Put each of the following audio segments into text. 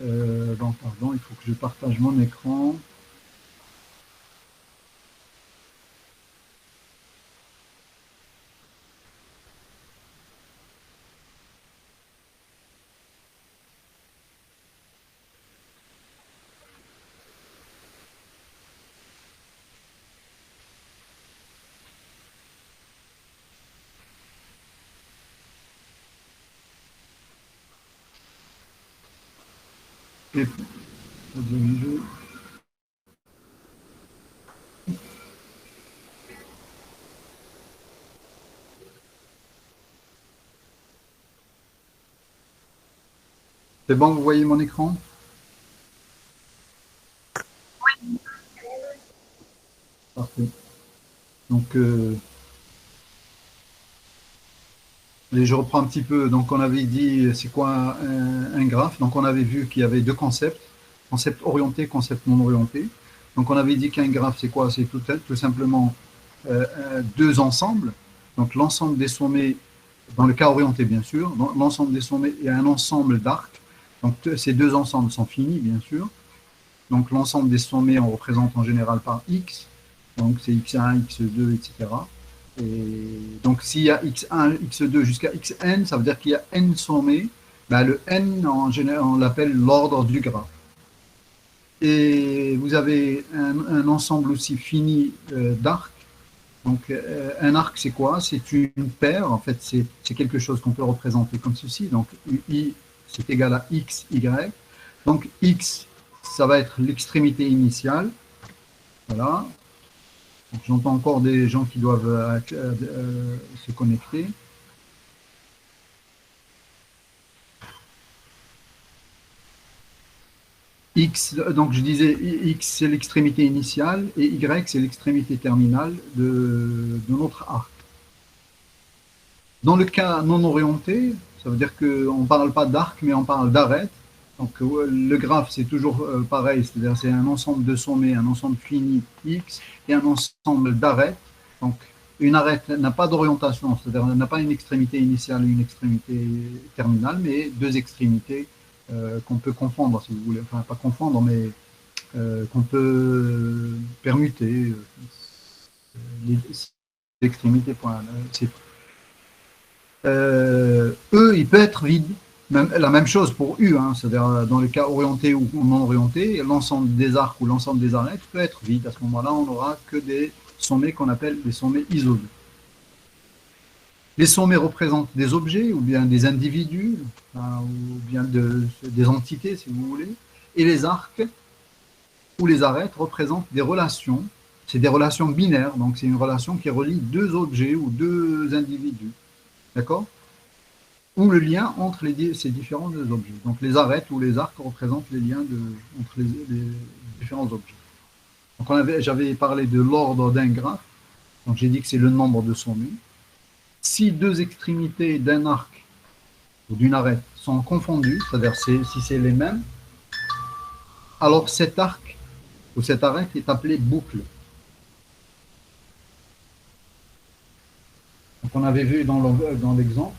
Bon, pardon, il faut que je partage mon écran. Et, c'est bon, vous voyez mon écran? Parfait. Donc, et je reprends un petit peu. Donc, on avait dit, c'est quoi un graphe? Donc, on avait vu qu'il y avait deux concepts, concept orienté, concept non orienté. Donc, on avait dit qu'un graphe, c'est quoi? C'est tout simplement deux ensembles. Donc, l'ensemble des sommets, dans le cas orienté, bien sûr, l'ensemble des sommets est un ensemble d'arcs. Donc, ces deux ensembles sont finis, bien sûr. Donc, l'ensemble des sommets, on représente en général par x. Donc, c'est x1, x2, etc. Et donc, s'il y a x1, x2 jusqu'à xn, ça veut dire qu'il y a n sommets. Ben, le n, en général, on l'appelle l'ordre du graphe. Et vous avez un ensemble aussi fini d'arcs. Donc, un arc, c'est quoi? C'est une paire. En fait, c'est quelque chose qu'on peut représenter comme ceci. Donc, i, c'est égal à x, y. Donc, x, ça va être l'extrémité initiale. Voilà. J'entends encore des gens qui doivent se connecter. X, donc je disais, X c'est l'extrémité initiale et Y c'est l'extrémité terminale de notre arc. Dans le cas non orienté, ça veut dire qu'on ne parle pas d'arc, mais on parle d'arête. Donc le graphe c'est toujours pareil, c'est-à-dire c'est un ensemble de sommets, un ensemble fini X et un ensemble d'arêtes. Donc une arête n'a pas d'orientation, c'est-à-dire n'a pas une extrémité initiale et une extrémité terminale, mais deux extrémités qu'on peut confondre, si vous voulez. Enfin, pas confondre, mais qu'on peut permuter. Les extrémités, point. E, il peut être vide. Même, la même chose pour U, hein, c'est-à-dire dans les cas orientés ou non orientés, l'ensemble des arcs ou l'ensemble des arêtes peut être vide. À ce moment-là, on n'aura que des sommets qu'on appelle des sommets isolés. Les sommets représentent des objets ou bien des individus, ou bien des entités, si vous voulez. Et les arcs ou les arêtes représentent des relations. C'est des relations binaires, donc c'est une relation qui relie deux objets ou deux individus. D'accord? Ou le lien entre ces différents objets. Donc les arêtes ou les arcs représentent les liens entre les différents objets. Donc j'avais parlé de l'ordre d'un graphe. Donc j'ai dit que c'est le nombre de sommets. Si deux extrémités d'un arc ou d'une arête sont confondues, c'est-à-dire si c'est les mêmes, alors cet arc ou cette arête est appelé boucle. Donc on avait vu dans l'exemple,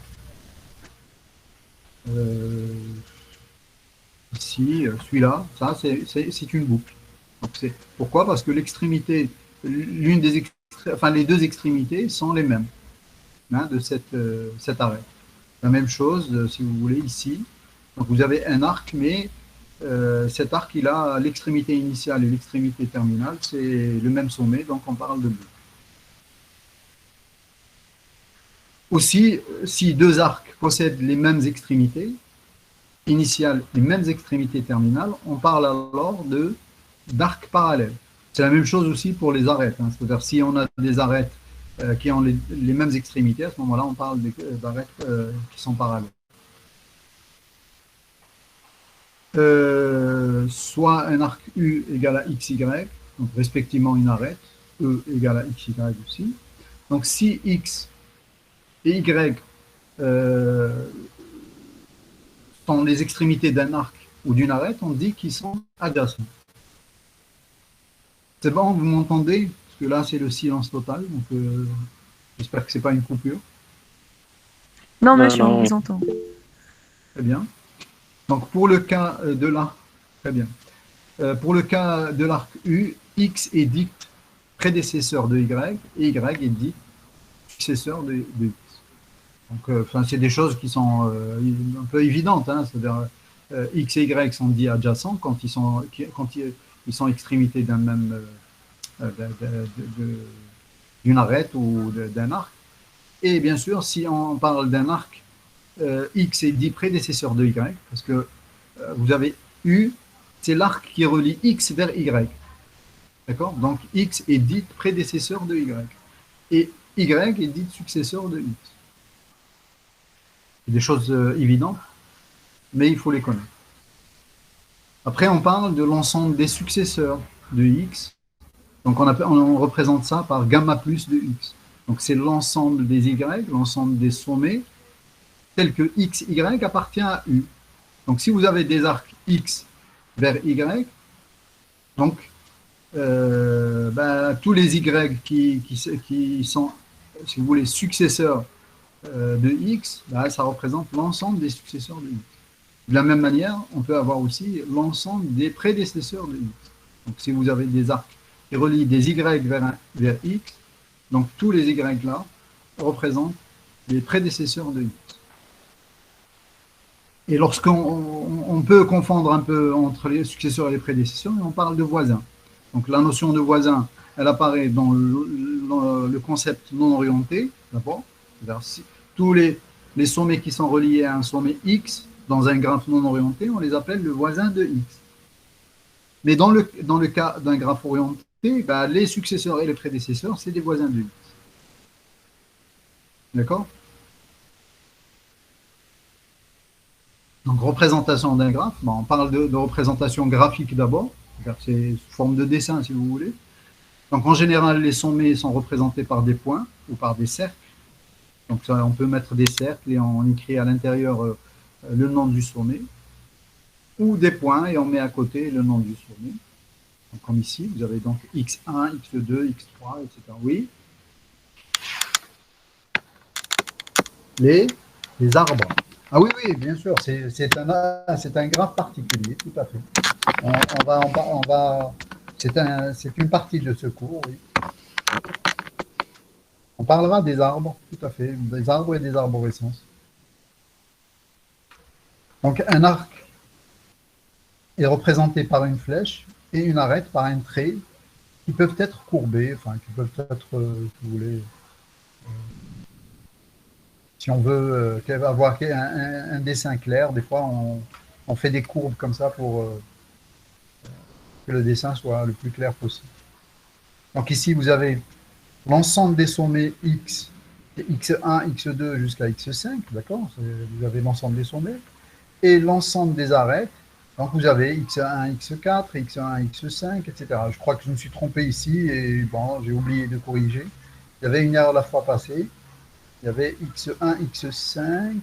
ici, celui-là, ça c'est une boucle. Donc, pourquoi? Parce que l'extrémité, l'une des enfin les deux extrémités sont les mêmes hein, de cet arrêt. La même chose, si vous voulez, ici. Donc vous avez un arc, mais cet arc, il a l'extrémité initiale et l'extrémité terminale, c'est le même sommet, donc on parle de boucle. Aussi, si deux arcs possèdent les mêmes extrémités initiales, les mêmes extrémités terminales, on parle alors d'arcs parallèles. C'est la même chose aussi pour les arêtes. Hein. C'est-à-dire si on a des arêtes qui ont les mêmes extrémités, à ce moment-là, on parle d'arêtes qui sont parallèles. Soit un arc U égale à XY, donc respectivement une arête, E égale à XY aussi. Donc si X et Y sont les extrémités d'un arc ou d'une arête, on dit qu'ils sont adjacents. C'est bon, vous m'entendez? Parce que là, c'est le silence total, donc j'espère que ce n'est pas une coupure. Non, Non, monsieur, on non. vous entend. Très bien. Donc, pour le cas de l'arc, très bien. Pour le cas de l'arc U, X est dit prédécesseur de Y et Y est dit successeur de X. Donc, c'est des choses qui sont un peu évidentes. Hein, c'est-à-dire, X et Y sont dits adjacents quand ils sont extrémités d'un même, d'une arête ou d'un arc. Et bien sûr, si on parle d'un arc, X est dit prédécesseur de Y, parce que vous avez U, c'est l'arc qui relie X vers Y. D'accord? Donc, X est dit prédécesseur de Y. Et Y est dit successeur de X. C'est des choses évidentes, mais il faut les connaître. Après, on parle de l'ensemble des successeurs de X. Donc, on représente ça par gamma plus de X. Donc, c'est l'ensemble des Y, l'ensemble des sommets, tels que X, Y appartient à U. Donc, si vous avez des arcs X vers Y, donc, tous les Y qui sont, si vous voulez, successeurs de X, ça représente l'ensemble des successeurs de X. De la même manière, on peut avoir aussi l'ensemble des prédécesseurs de X. Donc, si vous avez des arcs qui relient des Y vers X, donc tous les Y là représentent les prédécesseurs de X. Et lorsqu'on peut confondre un peu entre les successeurs et les prédécesseurs, on parle de voisins. Donc la notion de voisin, elle apparaît dans le concept non orienté, d'abord. Si tous les sommets qui sont reliés à un sommet X dans un graphe non orienté, on les appelle le voisin de X. Mais dans le cas d'un graphe orienté, les successeurs et les prédécesseurs, c'est des voisins de X. D'accord? Donc, représentation d'un graphe, on parle de représentation graphique d'abord, c'est sous forme de dessin si vous voulez. Donc, en général, les sommets sont représentés par des points ou par des cercles. Donc, on peut mettre des cercles et on écrit à l'intérieur le nom du sommet, ou des points et on met à côté le nom du sommet. Donc, comme ici, vous avez donc x1, x2, x3, etc. Oui. Les arbres. Ah oui, oui, bien sûr, c'est un graphe particulier, tout à fait. C'est une partie de ce cours, oui. On parlera des arbres, tout à fait, des arbres et des arborescences. Donc un arc est représenté par une flèche et une arête par un trait qui peuvent être courbés, enfin qui peuvent être, si vous voulez, si on veut avoir un dessin clair, des fois on fait des courbes comme ça pour que le dessin soit le plus clair possible. Donc ici, vous avez l'ensemble des sommets X, X1, X2 jusqu'à X5, d'accord? Vous avez l'ensemble des sommets. Et l'ensemble des arêtes. Donc vous avez X1, X4, X1, X5, etc. Je crois que je me suis trompé ici et bon, j'ai oublié de corriger. Il y avait une erreur la fois passée. Il y avait X1, X5,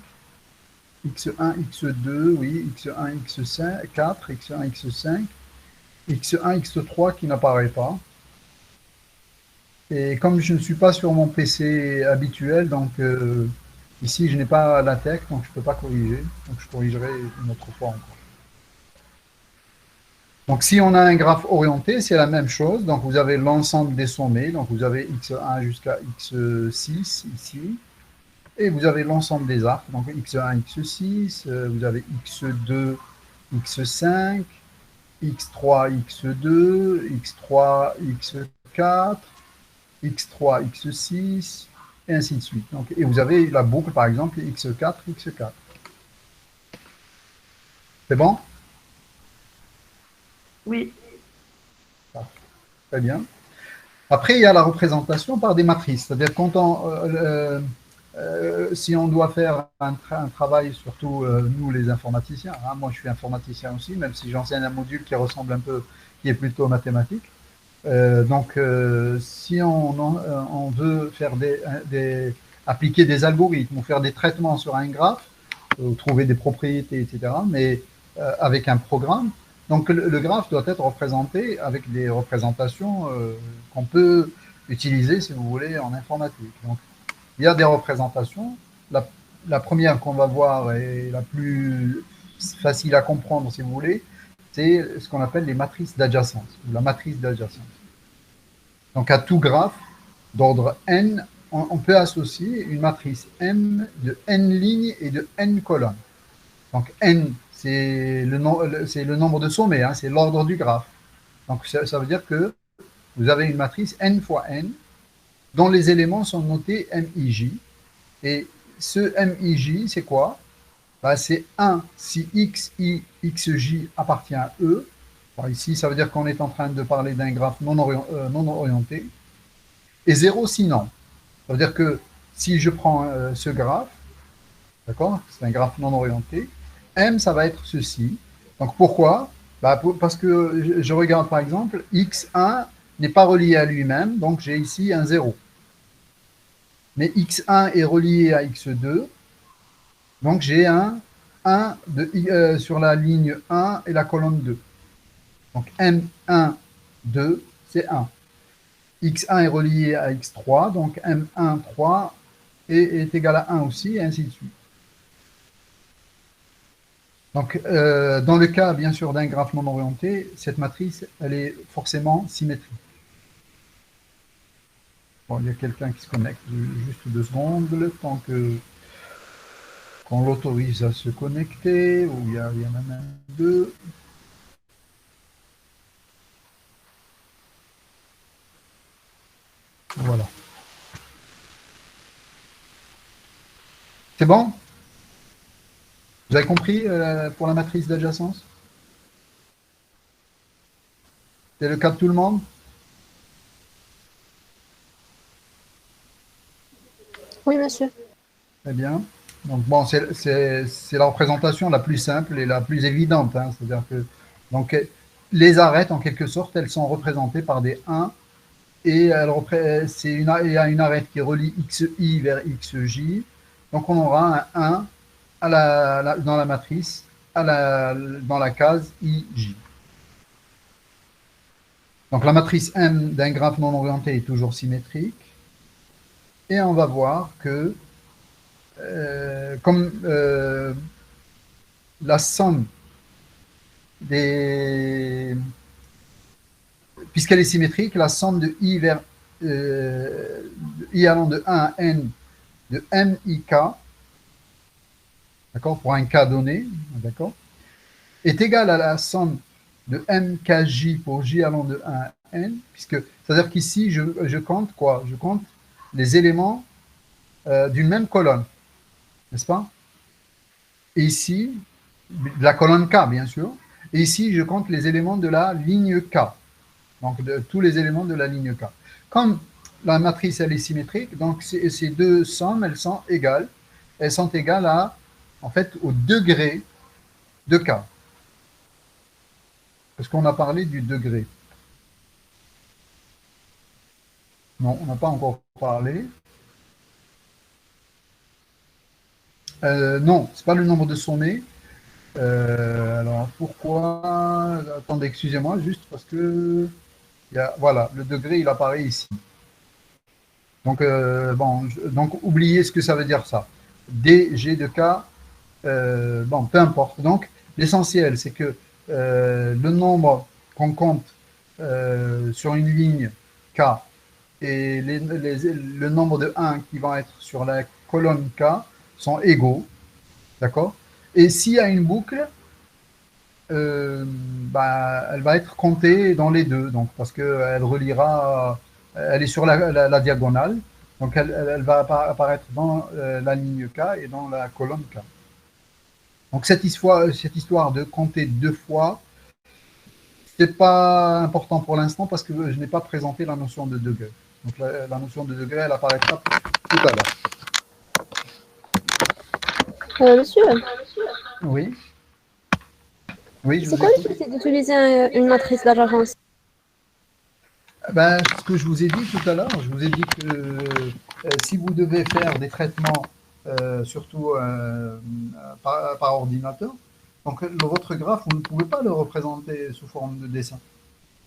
X1, X2, oui, X1, X5, 4, X1, X5, X1, X3 qui n'apparaît pas. Et comme je ne suis pas sur mon PC habituel, donc ici je n'ai pas la tech, donc je ne peux pas corriger. Donc je corrigerai une autre fois encore. Donc si on a un graphe orienté, c'est la même chose. Donc vous avez l'ensemble des sommets, donc vous avez x1 jusqu'à x6 ici. Et vous avez l'ensemble des arcs, donc x1, x6, vous avez x2, x5, x3, x2, x3, x4, x3, x6, et ainsi de suite. Donc, et vous avez la boucle, par exemple, x4, x4. C'est bon? Oui. Très bien. Après, il y a la représentation par des matrices. C'est-à-dire, si on doit faire un travail, surtout nous les informaticiens, hein, moi je suis informaticien aussi, même si j'enseigne un module qui ressemble un peu, qui est plutôt mathématique. Si on veut faire appliquer des algorithmes ou faire des traitements sur un graphe, ou trouver des propriétés, etc., mais avec un programme, donc le graphe doit être représenté avec des représentations qu'on peut utiliser, si vous voulez, en informatique. Donc, il y a des représentations. La première qu'on va voir est la plus facile à comprendre si vous voulez, c'est ce qu'on appelle les matrices d'adjacence, ou la matrice d'adjacence. Donc à tout graphe d'ordre n, on peut associer une matrice M de n lignes et de n colonnes. Donc n, c'est le nombre de sommets, hein, c'est l'ordre du graphe. Donc ça veut dire que vous avez une matrice n fois n dont les éléments sont notés MIJ. Et ce MIJ, c'est quoi? Bah, c'est 1 si x, i, xj appartient à E. Bon, ici, ça veut dire qu'on est en train de parler d'un graphe non orienté. Et 0 sinon. Ça veut dire que si je prends ce graphe, d'accord, c'est un graphe non orienté, M, ça va être ceci. Donc pourquoi? Bah, parce que je regarde par exemple, x1 n'est pas relié à lui-même, donc j'ai ici un 0. Mais x1 est relié à x2, donc j'ai un 1 sur la ligne 1 et la colonne 2. Donc M1, 2, c'est 1. x1 est relié à x3, donc M1, 3 est égal à 1 aussi, et ainsi de suite. Donc, dans le cas, bien sûr, d'un graphe non orienté, cette matrice, elle est forcément symétrique. Bon, il y a quelqu'un qui se connecte, juste 2 secondes, le temps qu'on l'autorise à se connecter, ou il y en a même 2. Voilà. C'est bon? Vous avez compris pour la matrice d'adjacence? C'est le cas de tout le monde? Oui, monsieur. Très bien. Donc, bon, c'est la représentation la plus simple et la plus évidente, hein. C'est-à-dire que donc, les arêtes, en quelque sorte, elles sont représentées par des 1 et il y a une arête qui relie xi vers xj. Donc, on aura un 1 dans la matrice dans la case ij. Donc, la matrice M d'un graphe non orienté est toujours symétrique. Et on va voir que comme la somme puisqu'elle est symétrique, la somme de i vers i allant de 1 à n de mik, d'accord, pour un k donné, d'accord, est égale à la somme de mkj pour j allant de 1 à n, puisque c'est-à-dire qu'ici je compte quoi? Je compte les éléments d'une même colonne, n'est-ce pas? Et ici, de la colonne K, bien sûr. Et ici, je compte les éléments de la ligne K. Donc, tous les éléments de la ligne K. Comme la matrice, elle est symétrique, donc ces deux sommes, elles sont égales. Elles sont égales en fait, au degré de K. Est-ce qu'on a parlé du degré? Non, on n'a pas encore parlé. Non, ce n'est pas le nombre de sommets. Alors, pourquoi? Attendez, excusez-moi, juste parce que voilà, le degré, il apparaît ici. Donc, bon, donc, oubliez ce que ça veut dire ça. D, G de K, bon, peu importe. Donc, l'essentiel, c'est que le nombre qu'on compte sur une ligne K et le nombre de 1 qui va être sur la colonne K sont égaux. D'accord? Et s'il y a une boucle, bah, elle va être comptée dans les deux, donc, parce qu'elle reliera, elle est sur la diagonale, donc elle va apparaître dans la ligne K et dans la colonne K. Donc cette histoire de compter 2 fois, c'est pas important pour l'instant parce que je n'ai pas présenté la notion de degré. Donc la notion de degré, elle apparaîtra tout à l'heure. Monsieur, Oui. Oui, je c'est vous quoi écoute. l'utilité d'utiliser une matrice d'adjacence? Ben, ce que je vous ai dit tout à l'heure, je vous ai dit que si vous devez faire des traitements, surtout par ordinateur, donc votre graphe, vous ne pouvez pas le représenter sous forme de dessin.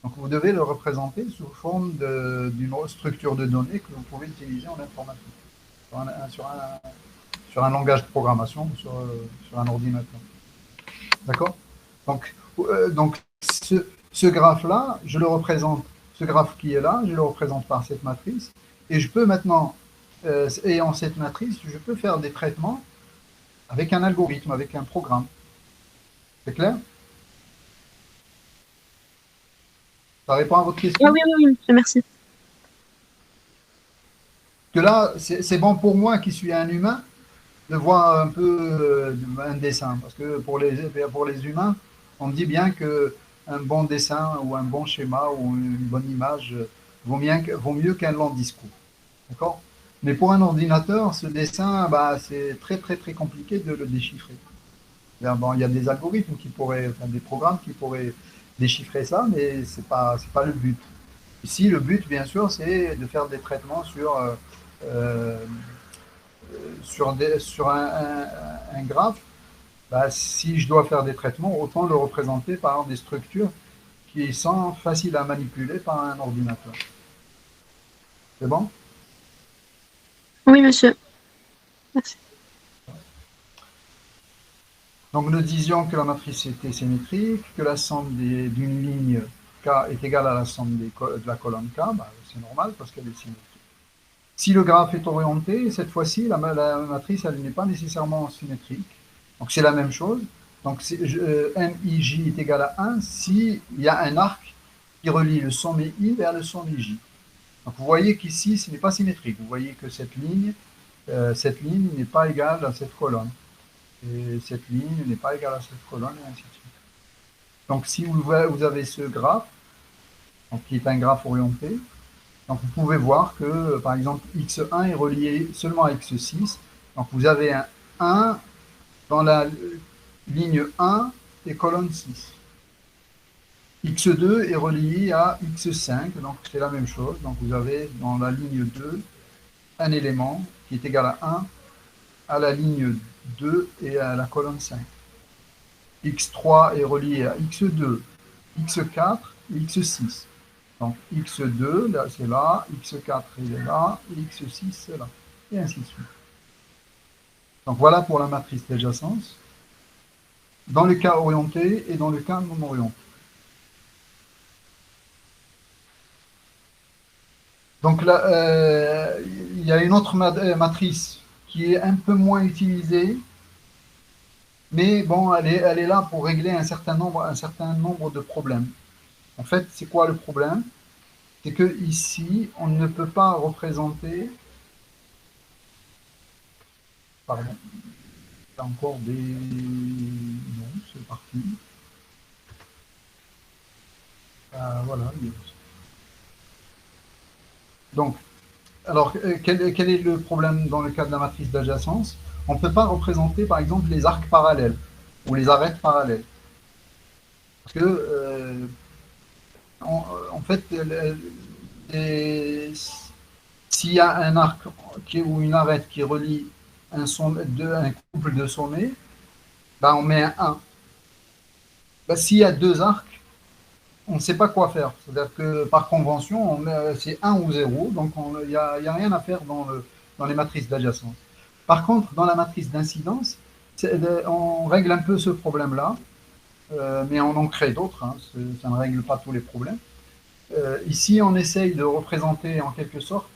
Donc vous devez le représenter sous forme d'une structure de données que vous pouvez utiliser en informatique, sur un langage de programmation, sur un ordinateur. D'accord? Donc ce graphe-là, je le représente, ce graphe qui est là, je le représente par cette matrice. Et je peux maintenant, ayant cette matrice, je peux faire des traitements avec un algorithme, avec un programme. C'est clair? Ça répond à votre Ah question? oui, oui, oui, monsieur, merci. Que là, c'est bon pour moi qui suis un humain de voir un peu un dessin. Parce que pour les humains, on dit bien que un bon dessin ou un bon schéma ou une bonne image vaut mieux qu'un long discours. D'accord? Mais pour un ordinateur, ce dessin, bah, c'est très, très, très compliqué de le déchiffrer. Bon, il y a des algorithmes qui pourraient, enfin, des programmes qui pourraient déchiffrer ça, mais c'est pas le but. Ici, le but, bien sûr, c'est de faire des traitements euh, sur un graphe. Bah, si je dois faire des traitements, autant le représenter par des structures qui sont faciles à manipuler par un ordinateur. C'est bon? Oui, monsieur. Merci. Donc nous disions que la matrice était symétrique, que la somme d'une ligne K est égale à la somme de la colonne K, bah, c'est normal parce qu'elle est symétrique. Si le graphe est orienté, cette fois-ci, la matrice elle n'est pas nécessairement symétrique. Donc c'est la même chose. Donc MIJ est égal à 1 s'il y a un arc qui relie le sommet I vers le sommet J. Donc vous voyez qu'ici, ce n'est pas symétrique. Vous voyez que cette ligne n'est pas égale à cette colonne. Et cette ligne n'est pas égale à cette colonne, et ainsi de suite. Donc si vous avez ce graphe, donc, qui est un graphe orienté, donc vous pouvez voir que, par exemple, x1 est relié seulement à x6. Donc vous avez un 1 dans la ligne 1 et colonne 6. x2 est relié à x5, donc c'est la même chose. Donc vous avez dans la ligne 2 un élément qui est égal à 1 à la ligne 2 et à la colonne 5. x3 est relié à x2, x4 et x6. Donc x2, là, c'est là, x4 il est là, et x6 c'est là, et ainsi de suite. Donc voilà pour la matrice d'adjacence, dans le cas orienté et dans le cas non orienté. Donc là, il y a une autre matrice qui est un peu moins utilisée, mais bon, elle est là pour régler un certain nombre de problèmes. En fait, c'est quoi le problème? C'est que ici, on ne peut pas représenter. Pardon, il y a encore des. Non, c'est parti. Voilà. Donc, alors, quel est le problème dans le cas de la matrice d'adjacence? On ne peut pas représenter, par exemple, les arcs parallèles ou les arêtes parallèles. Parce que, en fait, s'il y a un arc ou une arête qui relie un couple de sommets, ben on met un 1. Ben, s'il y a deux arcs, on ne sait pas quoi faire. C'est-à-dire que par convention, c'est 1 ou 0, donc il n'y a rien à faire dans les matrices d'adjacence. Par contre, dans la matrice d'incidence, on règle un peu ce problème-là, mais on en crée d'autres, hein, ça ne règle pas tous les problèmes. Ici, on essaye de représenter en quelque sorte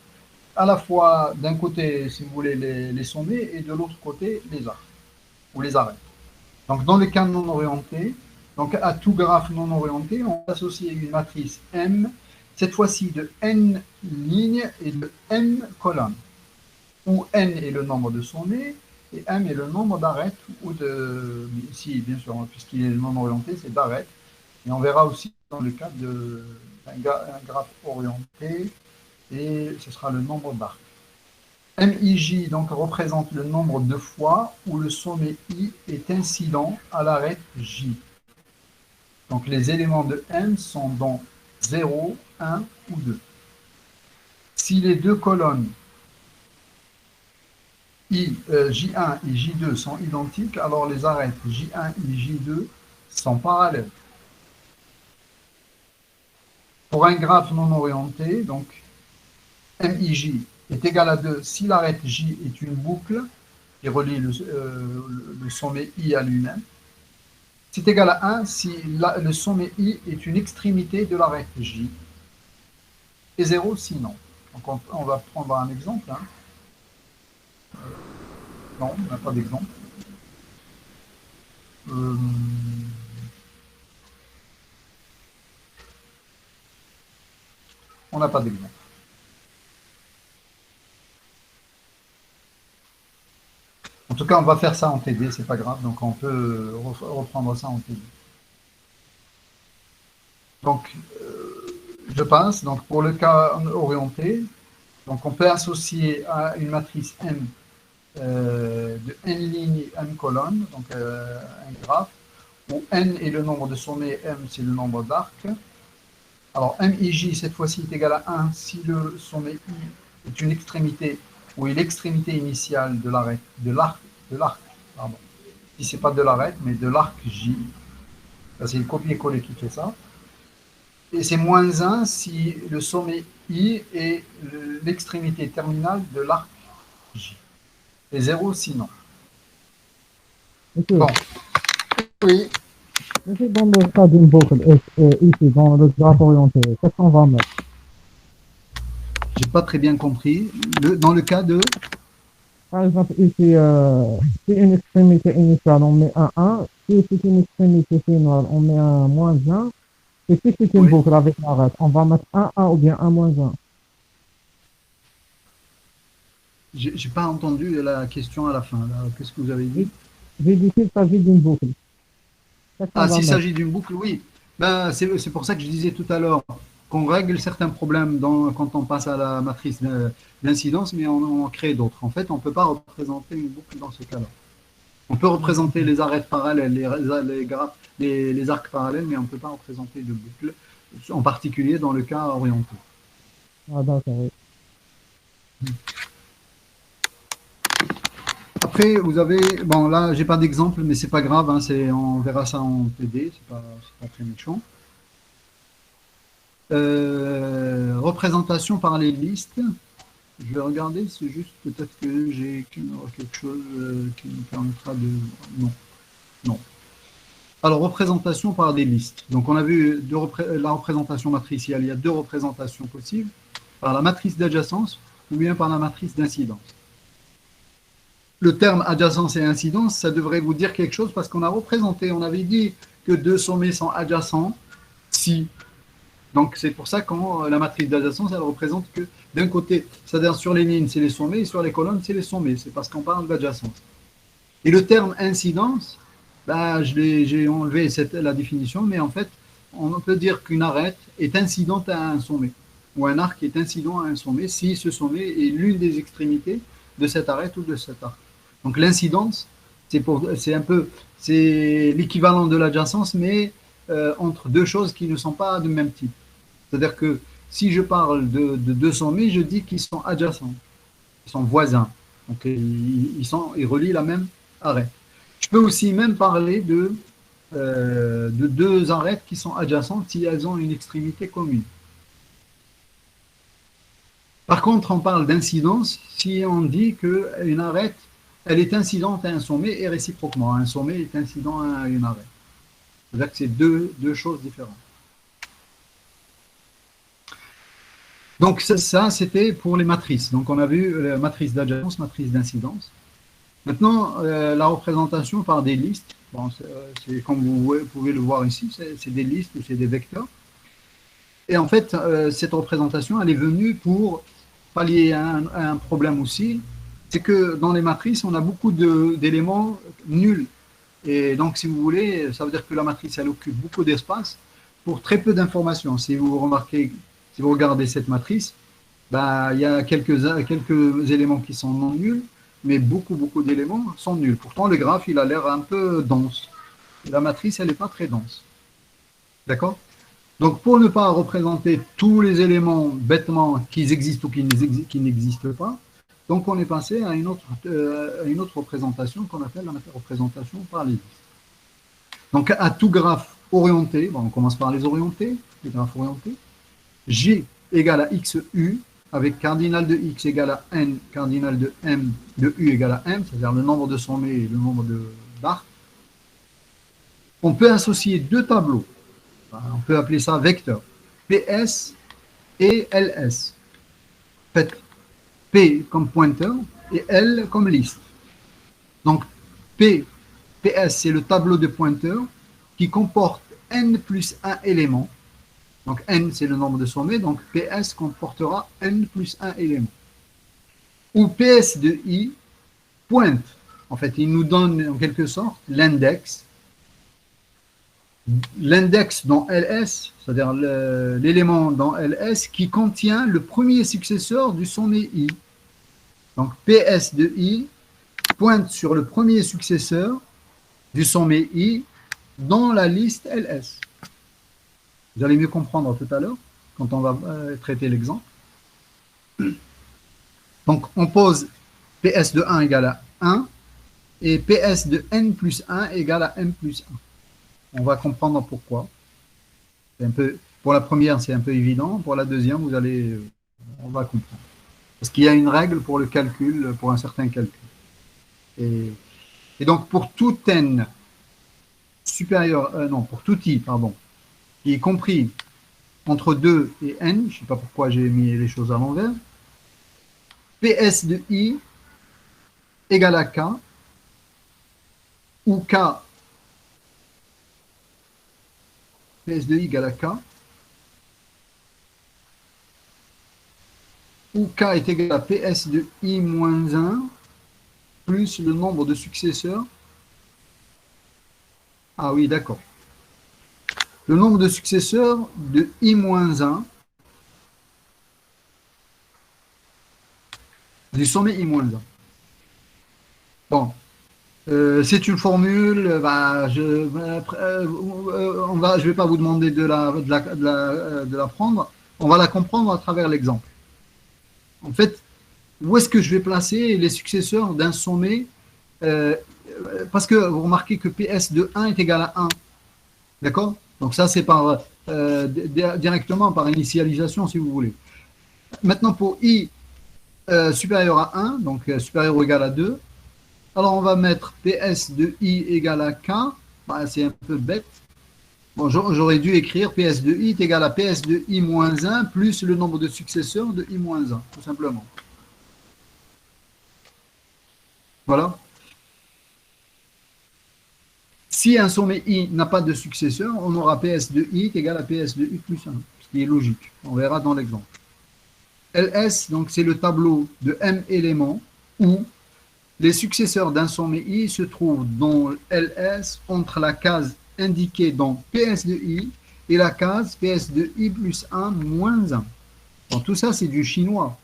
à la fois d'un côté, si vous voulez, les sommets et de l'autre côté, les arcs ou les arêtes. Donc, dans le cas non orienté, donc à tout graphe non orienté, on va associer une matrice M, cette fois-ci de n lignes et de m colonnes, où n est le nombre de sommets et m est le nombre d'arêtes ou de. Ici, bien sûr, puisqu'il est non orienté, c'est d'arêtes. Et on verra aussi dans le cas d'un graphe orienté, et ce sera le nombre d'arcs. MIJ donc représente le nombre de fois où le sommet I est incident à l'arête J. Donc les éléments de M sont dans 0, 1 ou 2. Si les deux colonnes J1 et J2 sont identiques, alors les arêtes J1 et J2 sont parallèles. Pour un graphe non orienté, donc MIJ est égal à 2 si l'arête J est une boucle qui relie le sommet I à lui-même. C'est égal à 1 si le sommet I est une extrémité de l'arête J. Et 0 sinon. Donc on va prendre un exemple. Hein. Non, on n'a pas d'exemple. Euh, on n'a pas d'exemple. En tout cas, on va faire ça en TD, c'est pas grave. Donc on peut reprendre ça en TD. Donc, je passe. Donc pour le cas orienté, donc on peut associer à une matrice M de n lignes et m colonnes, donc un graphe, où n est le nombre de sommets, m c'est le nombre d'arcs. Alors MIJ cette fois-ci est égal à 1 si le sommet I est une extrémité ou est l'extrémité initiale de l'arc, pardon. Si c'est pas de l'arête, mais de l'arc J. Ça c'est le copier-coller qui fait ça. Et c'est moins 1 si le sommet I est l'extrémité terminale de l'arc J. Et 0 sinon. Ok. Bon. Oui. Monsieur, dans le cas d'une boucle, ici, dans le graphe orienté, qu'est-ce qu'on va mettre? J'ai pas très bien compris. Dans le cas de. Par exemple, ici, si une extrémité initiale, on met un 1. Si c'est une extrémité finale, on met un moins 1. Et si c'est une Oui. boucle avec l'arête, on va mettre un 1 ou bien un moins 1. J'ai pas entendu la question à la fin. Qu'est-ce que vous avez dit? J'ai dit qu'il s'agit d'une boucle. Qu'est-ce qu'on Ah, va s'il mettre? s'agit d'une boucle, oui. Ben, c'est pour ça que je disais tout à l'heure qu'on règle certains problèmes quand on passe à la matrice d'incidence, mais on en crée d'autres. En fait, on ne peut pas représenter une boucle dans ce cas-là. On peut représenter les arêtes parallèles, les arcs parallèles, mais on ne peut pas représenter de boucle, en particulier dans le cas orienté. Ah, d'accord, oui. Après, vous avez, bon là, j'ai pas d'exemple, mais c'est pas grave, hein, on verra ça en PD, c'est pas très méchant. Représentation par les listes. Je vais regarder, c'est juste peut-être que j'ai quelque chose qui me permettra de. Non, non. Alors, représentation par des listes. Donc, on a vu la représentation matricielle. Il y a deux représentations possibles, par la matrice d'adjacence ou bien par la matrice d'incidence. Le terme adjacence et incidence, ça devrait vous dire quelque chose parce qu'on a représenté, on avait dit que deux sommets sont adjacents si. Donc c'est pour ça que la matrice d'adjacence, elle représente que d'un côté, c'est-à-dire sur les lignes, c'est les sommets, et sur les colonnes, c'est les sommets. C'est parce qu'on parle d'adjacence. Et le terme incidence, bah, j'ai enlevé la définition, mais en fait, on peut dire qu'une arête est incidente à un sommet, ou un arc est incident à un sommet, si ce sommet est l'une des extrémités de cette arête ou de cet arc. Donc l'incidence, c'est l'équivalent de l'adjacence, mais entre deux choses qui ne sont pas du même type. C'est-à-dire que si je parle de deux sommets, je dis qu'ils sont adjacents, ils sont voisins. Donc ils relient la même arête. Je peux aussi même parler de deux arêtes qui sont adjacentes si elles ont une extrémité commune. Par contre, on parle d'incidence si on dit qu'une arête, elle est incidente à un sommet et réciproquement. Un sommet est incident à une arête. C'est-à-dire que c'est deux choses différentes. Donc ça, c'était pour les matrices. Donc on a vu la matrice d'adjacence, matrice d'incidence. Maintenant, la représentation par des listes. Bon, c'est comme vous pouvez le voir ici, c'est des listes ou c'est des vecteurs. Et en fait, cette représentation, elle est venue pour pallier à un problème aussi. C'est que dans les matrices, on a beaucoup d'éléments nuls. Et donc, si vous voulez, ça veut dire que la matrice, elle occupe beaucoup d'espace pour très peu d'informations. Si vous remarquez, si vous regardez cette matrice, ben, il y a quelques éléments qui sont non nuls, mais beaucoup d'éléments sont nuls. Pourtant, le graphe, il a l'air un peu dense. Et la matrice, elle n'est pas très dense. D'accord? Donc, pour ne pas représenter tous les éléments bêtement qui existent ou qui n'existent pas, donc on est passé à une autre représentation qu'on appelle la représentation par les listes. Donc, à tout graphe orienté, bon, on commence par les orientés, les graphes orientés, G égale à XU, avec cardinal de X égale à N, cardinal de M, de U égale à M, c'est-à-dire le nombre de sommets et le nombre d'arcs. on peut associer deux tableaux. On peut appeler ça vecteur. PS et LS. Faites P comme pointeur et L comme liste. Donc, PS, c'est le tableau de pointeurs qui comporte n plus 1 élément. Donc, n, c'est le nombre de sommets. Donc, PS comportera n plus 1 élément. Ou PS de I pointe. En fait, il nous donne en quelque sorte l'index. L'index dans LS, c'est-à-dire l'élément dans LS qui contient le premier successeur du sommet I. Donc, PS de I pointe sur le premier successeur du sommet I dans la liste LS. Vous allez mieux comprendre tout à l'heure quand on va traiter l'exemple. Donc, on pose PS de 1 égale à 1 et PS de n plus 1 égale à n plus 1. On va comprendre pourquoi. Pour la première, c'est un peu évident. Pour la deuxième, on va comprendre. Parce qu'il y a une règle pour le calcul, pour un certain calcul. Et donc, pour tout n supérieur, pour tout i, pardon, qui est compris entre 2 et n, je ne sais pas pourquoi j'ai mis les choses à l'envers, PS de i égale à k, où k, PS de i égale à k, où k est égal à PS de i moins 1 plus le nombre de successeurs. Ah oui, d'accord. Le nombre de successeurs de i moins 1 du sommet i moins 1. Bon, c'est une formule, je ne vais pas vous demander de la prendre, on va la comprendre à travers l'exemple. En fait, où est-ce que je vais placer les successeurs d'un sommet parce que vous remarquez que PS de 1 est égal à 1. D'accord? Donc ça, c'est directement par initialisation, si vous voulez. Maintenant, pour I supérieur à 1, donc supérieur ou égal à 2, alors on va mettre PS de I égale à K. C'est un peu bête. Bon, j'aurais dû écrire PS de I est égal à PS de I moins 1 plus le nombre de successeurs de I moins 1, tout simplement. Voilà. Si un sommet I n'a pas de successeur, on aura PS de I égal à PS de I plus 1, ce qui est logique. On verra dans l'exemple. LS, donc c'est le tableau de M éléments où les successeurs d'un sommet I se trouvent dans LS entre la case indiquée dans PS de I et la case PS de I plus 1 moins 1. Donc, tout ça, c'est du chinois.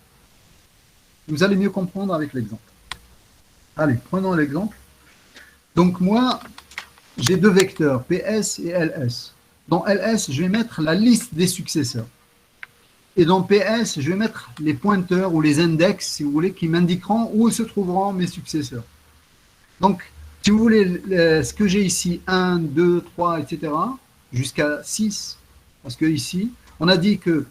Vous allez mieux comprendre avec l'exemple. Allez, prenons l'exemple. Donc, moi, j'ai deux vecteurs, PS et LS. Dans LS, je vais mettre la liste des successeurs. Et dans PS, je vais mettre les pointeurs ou les index, si vous voulez, qui m'indiqueront où se trouveront mes successeurs. Donc, si vous voulez, ce que j'ai ici, 1, 2, 3, etc., jusqu'à 6, parce que ici, on a dit que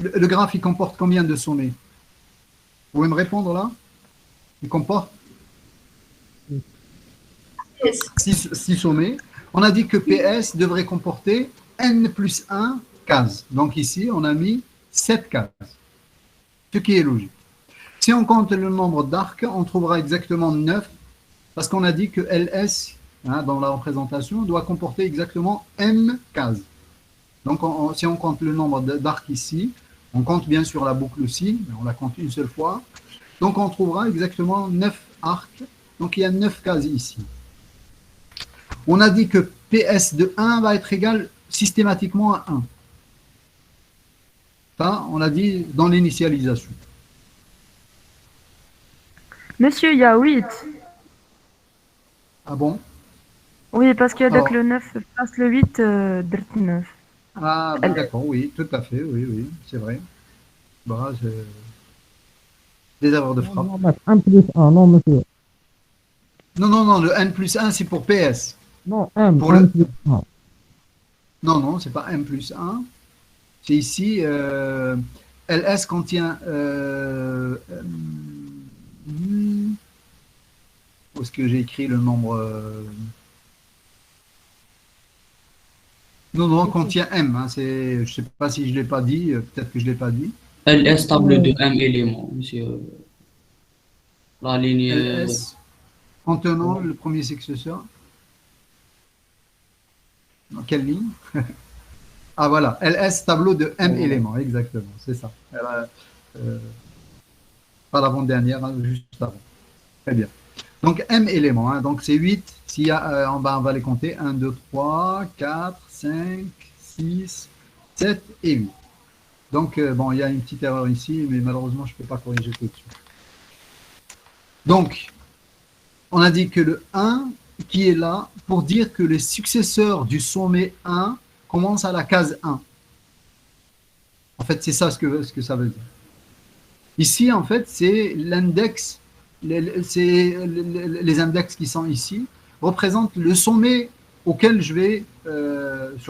le graphe, il comporte combien de sommets? Vous pouvez me répondre là? Il comporte 6 sommets. On a dit que PS devrait comporter n plus 1 cases. Donc ici, on a mis 7 cases, ce qui est logique. Si on compte le nombre d'arcs, on trouvera exactement 9, parce qu'on a dit que LS, dans la représentation, doit comporter exactement m cases. Donc si on compte le nombre d'arcs ici, on compte bien sûr la boucle aussi, mais on la compte une seule fois. Donc on trouvera exactement 9 arcs, donc il y a 9 cases ici. On a dit que PS de 1 va être égal systématiquement à 1. Ça, on l'a dit dans l'initialisation. Monsieur, il y a 8. Ah bon? Oui, parce qu'il y a Alors, le 9 place le 8, 9. Ah, ben d'accord, oui, tout à fait, oui, c'est vrai. Bah, des erreurs de frappe. Non, 1 plus 1, non, monsieur. Non, le n plus 1, c'est pour PS. Non, M, Pour 1 le... plus 1. Non, c'est pas n plus 1. C'est ici, LS contient... où est-ce que j'ai écrit le nombre Non, contient M. Hein, je ne sais pas si je ne l'ai pas dit, peut-être que je ne l'ai pas dit. LS table de M éléments, monsieur. La ligne. LS contenant le premier successeur. Dans quelle ligne? Ah voilà, LS tableau de M éléments, exactement, c'est ça. Pas l'avant-dernière, hein, juste avant. Très bien. Donc M éléments, hein, donc c'est 8. S'il y a, en bas, on va les compter. 1, 2, 3, 4, 5, 6, 7 et 8. Donc, bon, il y a une petite erreur ici, mais malheureusement, je ne peux pas corriger tout de suite. Donc, on a dit que le 1 qui est là pour dire que les successeurs du sommet 1 commencent à la case 1. En fait, c'est ça ce que ça veut dire. Ici, en fait, c'est l'index, les index qui sont ici représentent le sommet auquel sur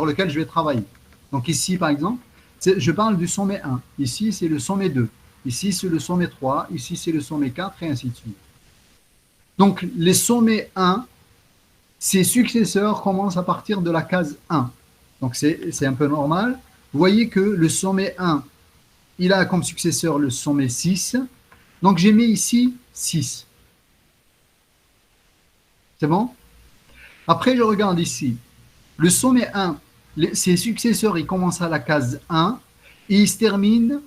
lequel je vais travailler. Donc ici, par exemple, je parle du sommet 1. Ici, c'est le sommet 2. Ici, c'est le sommet 3. Ici, c'est le sommet 4, et ainsi de suite. Donc, les sommets 1, ces successeurs commencent à partir de la case 1. Donc, c'est un peu normal. Vous voyez que le sommet 1, il a comme successeur le sommet 6. Donc, j'ai mis ici 6. C'est bon? Après, je regarde ici. Le sommet 1, ses successeurs, ils commencent à la case 1 et ils se terminent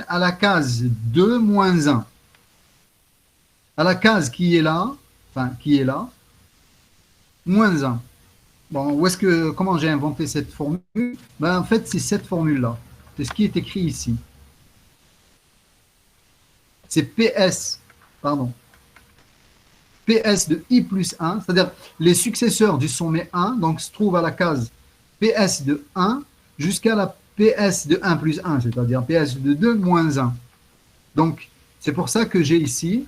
à la case 2 moins 1. À la case qui est là, moins 1. Bon, comment j'ai inventé cette formule? Ben, en fait, c'est cette formule-là. C'est ce qui est écrit ici. C'est PS, pardon. PS de I plus 1, c'est-à-dire les successeurs du sommet 1, donc se trouvent à la case PS de 1 jusqu'à la PS de 1 plus 1, c'est-à-dire PS de 2 moins 1. Donc, c'est pour ça que j'ai ici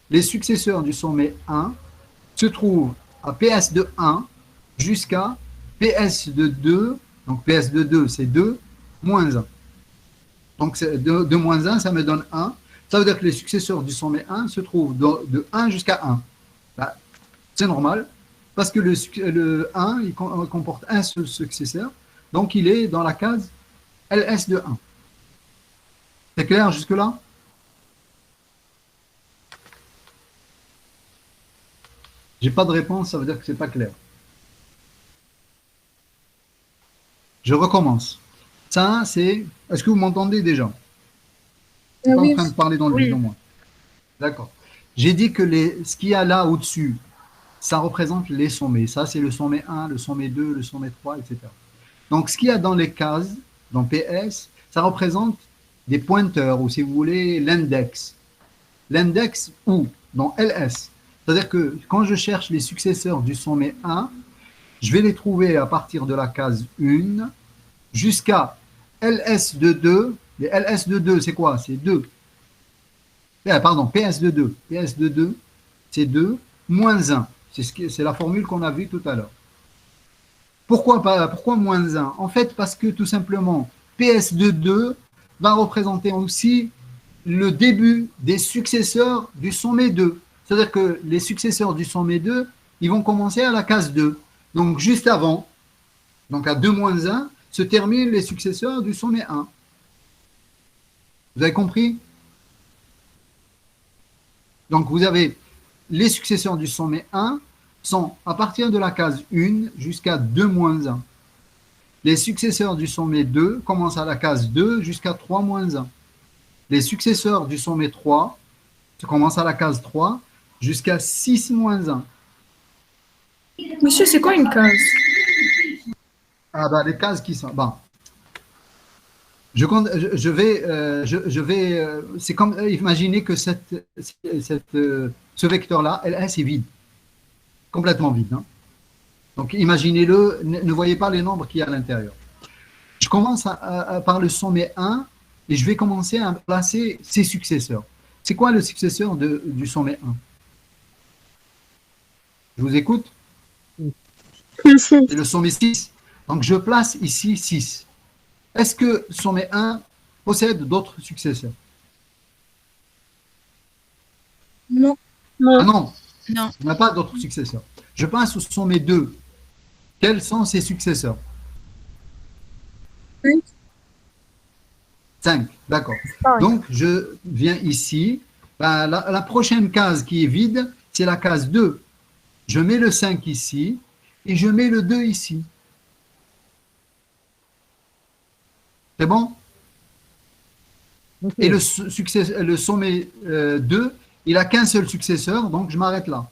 les successeurs du sommet 1 se trouvent à PS de 1 jusqu'à PS de 2, donc PS de 2, c'est 2, moins 1. Donc, 2 moins 1, ça me donne 1. Ça veut dire que les successeurs du sommet 1 se trouvent de 1 jusqu'à 1. Ben, c'est normal, parce que le 1, il comporte un seul successeur, donc il est dans la case LS de 1. C'est clair jusque-là? J'ai pas de réponse, ça veut dire que c'est pas clair. Je recommence. Ça, c'est... Est-ce que vous m'entendez déjà? Je suis pas en train de parler dans le vide, au moins. D'accord. J'ai dit que ce qu'il y a là au-dessus, ça représente les sommets. Ça, c'est le sommet 1, le sommet 2, le sommet 3, etc. Donc, ce qu'il y a dans les cases, dans PS, ça représente des pointeurs, ou si vous voulez, l'index. L'index où? Dans LS. C'est-à-dire que quand je cherche les successeurs du sommet 1, je vais les trouver à partir de la case 1 jusqu'à LS de 2. Les LS de 2, c'est quoi? C'est 2. Pardon, PS de 2. PS de 2, c'est 2 moins 1. C'est la formule qu'on a vue tout à l'heure. Pourquoi moins 1? En fait, parce que tout simplement, PS de 2 va représenter aussi le début des successeurs du sommet 2. C'est-à-dire que les successeurs du sommet 2, ils vont commencer à la case 2. Donc, juste avant, donc à 2 moins 1, se terminent les successeurs du sommet 1. Vous avez compris? Donc, vous avez les successeurs du sommet 1 sont à partir de la case 1 jusqu'à 2 moins 1. Les successeurs du sommet 2 commencent à la case 2 jusqu'à 3 moins 1. Les successeurs du sommet 3 commencent à la case 3 jusqu'à 6 moins 1. Monsieur, c'est quoi une case? Ah ben, les cases qui sont... Bon. Je vais c'est comme, imaginez que ce vecteur-là, LS est vide, complètement vide. Hein. Donc, imaginez-le, ne voyez pas les nombres qu'il y a à l'intérieur. Je commence par le sommet 1 et je vais commencer à placer ses successeurs. C'est quoi le successeur du sommet 1? Je vous écoute? C'est le sommet 6. Donc, je place ici 6. Est-ce que sommet 1 possède d'autres successeurs? Non. Ah non, Non. il n'y a pas d'autres successeurs. Je passe au sommet 2. Quels sont ses successeurs? 5. 5, d'accord. Cinq. Donc, je viens ici. Ben, la prochaine case qui est vide, c'est la case 2. Je mets le 5 ici et je mets le 2 ici. C'est bon? Ok. Et le sommet 2, il n'a qu'un seul successeur, donc je m'arrête là.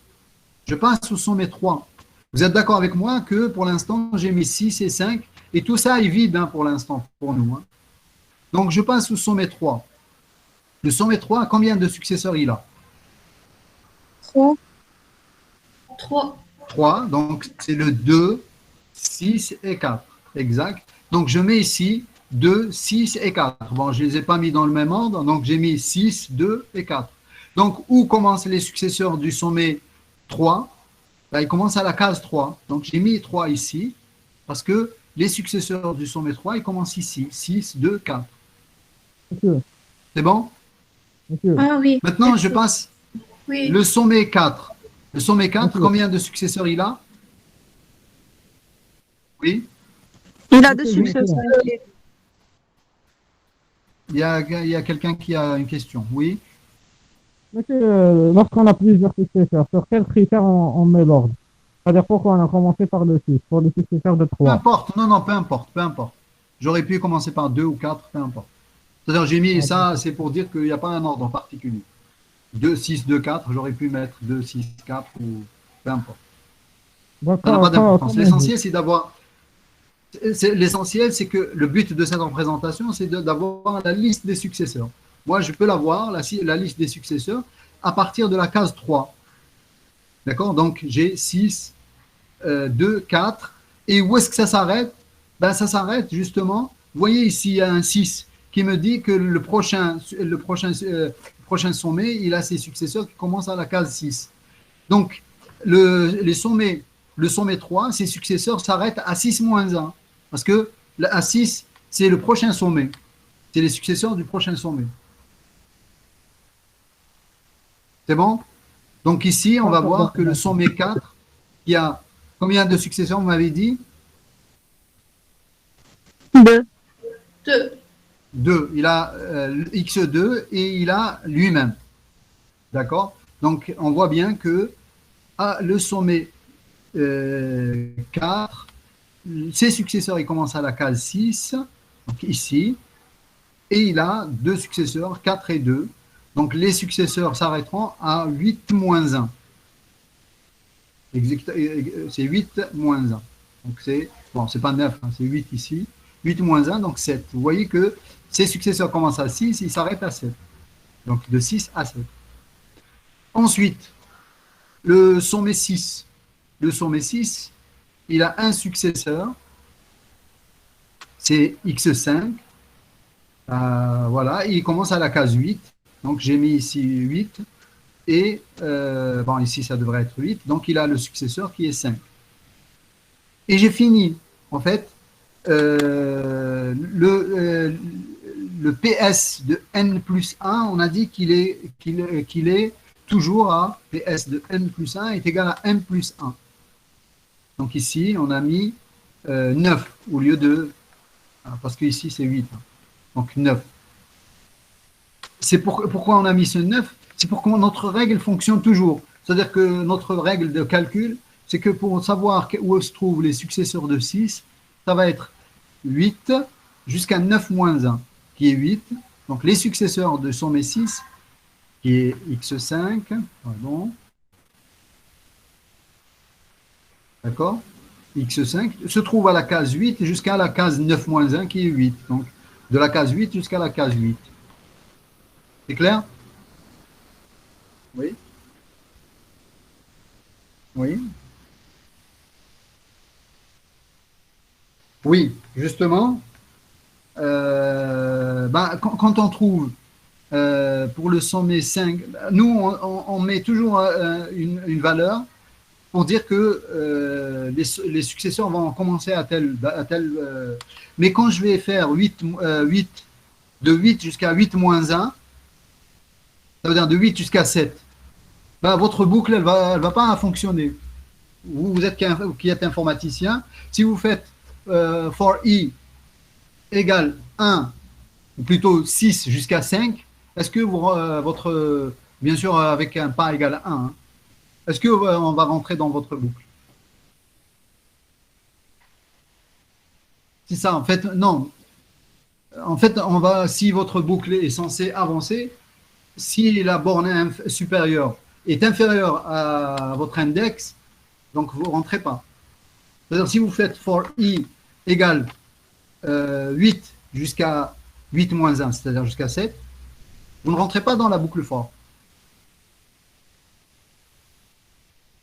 Je passe au sommet 3. Vous êtes d'accord avec moi que pour l'instant, j'ai mis 6 et 5, et tout ça est vide hein, pour l'instant, pour nous. Hein. Donc je passe au sommet 3. Le sommet 3, combien de successeurs il a? 3. 3. 3, donc c'est le 2, 6 et 4. Exact. Donc je mets ici 2, 6 et 4. Bon, je ne les ai pas mis dans le même ordre, donc j'ai mis 6, 2 et 4. Donc où commencent les successeurs du sommet 3? Ben, ils commencent à la case 3. Donc j'ai mis 3 ici, parce que les successeurs du sommet 3, ils commencent ici. 6, 2, 4. Ok. C'est bon? Ok. Ah oui. Maintenant, je passe Oui. le sommet 4. Le sommet 4, Ok. combien de successeurs il a? Oui? Il a Ok, deux j'ai successeurs. compris. Il y a quelqu'un qui a une question. Oui? Ok, lorsqu'on a plusieurs successeurs, sur quels critères on met l'ordre? C'est-à-dire pourquoi on a commencé par le 6, pour le successeur de Peu 3. importe. Non, non, peu importe. Peu importe. J'aurais pu commencer par 2 ou 4, peu importe. C'est-à-dire, j'ai mis ça, c'est pour dire qu'il n'y a pas un ordre particulier. 2, 6, 2, 4, j'aurais pu mettre 2, 6, 4 ou peu importe. Ça n'a D'accord, pas d'importance. comme on dit. L'essentiel, c'est d'avoir. L'essentiel, c'est que le but de cette représentation, c'est d'avoir la liste des successeurs. Moi, je peux l'avoir, la liste des successeurs, à partir de la case 3. D'accord? Donc, j'ai 6, 2, 4. Et où est-ce que ça s'arrête? Ben, ça s'arrête justement. Vous voyez ici, il y a un 6 qui me dit que prochain sommet, il a ses successeurs qui commencent à la case 6. Donc, le sommet 3, ses successeurs s'arrêtent à 6 moins 1. Parce que à 6, c'est le prochain sommet. C'est les successeurs du prochain sommet. C'est bon? Donc ici, on va D'accord, voir que le d'accord. sommet 4, qui a combien de successeurs, vous m'avez dit? 2. 2. 2. Il a x2 et il a lui-même. D'accord? Donc on voit bien que le sommet 4, ses successeurs, ils commencent à la case 6, donc ici, et il a deux successeurs, 4 et 2. Donc les successeurs s'arrêteront à 8 moins 1. C'est 8 moins 1. Donc c'est, bon, c'est pas 9, hein, c'est 8 ici. 8 moins 1, donc 7. Vous voyez que ses successeurs commencent à 6, ils s'arrêtent à 7. Donc de 6 à 7. Ensuite, le sommet 6. Le sommet 6, il a un successeur, c'est x5. Voilà, il commence à la case 8. Donc j'ai mis ici 8. Et bon, ici ça devrait être 8. Donc il a le successeur qui est 5. Et j'ai fini. En fait, le PS de n plus 1, on a dit qu'il est toujours à PS de n plus 1 est égal à n plus 1. Donc ici, on a mis 9 au lieu de... Parce que ici, c'est 8. Donc 9. C'est pourquoi on a mis ce 9? C'est pour que notre règle fonctionne toujours. C'est-à-dire que notre règle de calcul, c'est que pour savoir où se trouvent les successeurs de 6, ça va être 8 jusqu'à 9 moins 1, qui est 8. Donc les successeurs de sommet 6, qui est x5, pardon. D'accord? X5 se trouve à la case 8 jusqu'à la case 9 moins 1, qui est 8. Donc de la case 8 jusqu'à la case 8. C'est clair? Oui? Oui? Oui, justement, quand on trouve pour le sommet 5, nous, on met toujours une valeur pour dire que les successeurs vont commencer à tel mais quand je vais faire 8 de 8 jusqu'à 8 moins 1, ça veut dire de 8 jusqu'à 7, ben, votre boucle, elle va pas fonctionner. vous êtes qui êtes informaticien, si vous faites for i égale 1, ou plutôt 6 jusqu'à 5, est-ce que bien sûr avec un pas égal à 1, hein, est-ce qu'on va rentrer dans votre boucle? C'est ça, en fait, non. En fait, si votre boucle est censée avancer, si la borne supérieure est inférieure à votre index, donc vous ne rentrez pas. C'est-à-dire, si vous faites for i égale 8 jusqu'à 8 moins 1, c'est-à-dire jusqu'à 7, vous ne rentrez pas dans la boucle for.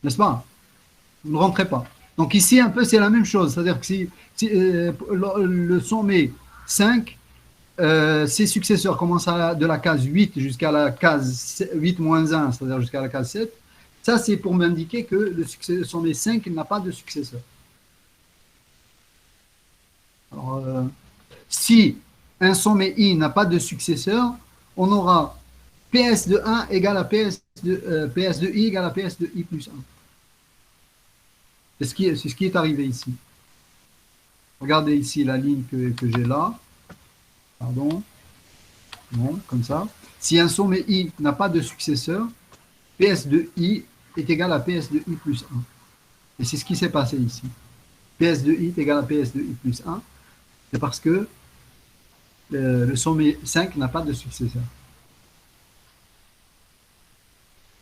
N'est-ce pas? Vous ne rentrez pas. Donc ici, un peu, c'est la même chose. C'est-à-dire que si le sommet 5, ses successeurs commencent de la case 8 jusqu'à la case 8 moins 1, c'est-à-dire jusqu'à la case 7, ça, c'est pour m'indiquer que le sommet 5 n'a pas de successeur. Alors, si un sommet i n'a pas de successeur, on aura PS de 1 égale à PS de i égale à PS de i plus 1. C'est ce qui est arrivé ici. Regardez ici la ligne que j'ai là. Pardon. Bon, comme ça. Si un sommet i n'a pas de successeur, PS de i est égal à PS de i plus 1. Et c'est ce qui s'est passé ici. PS de i est égal à PS de i plus 1. C'est parce que le sommet 5 n'a pas de successeur.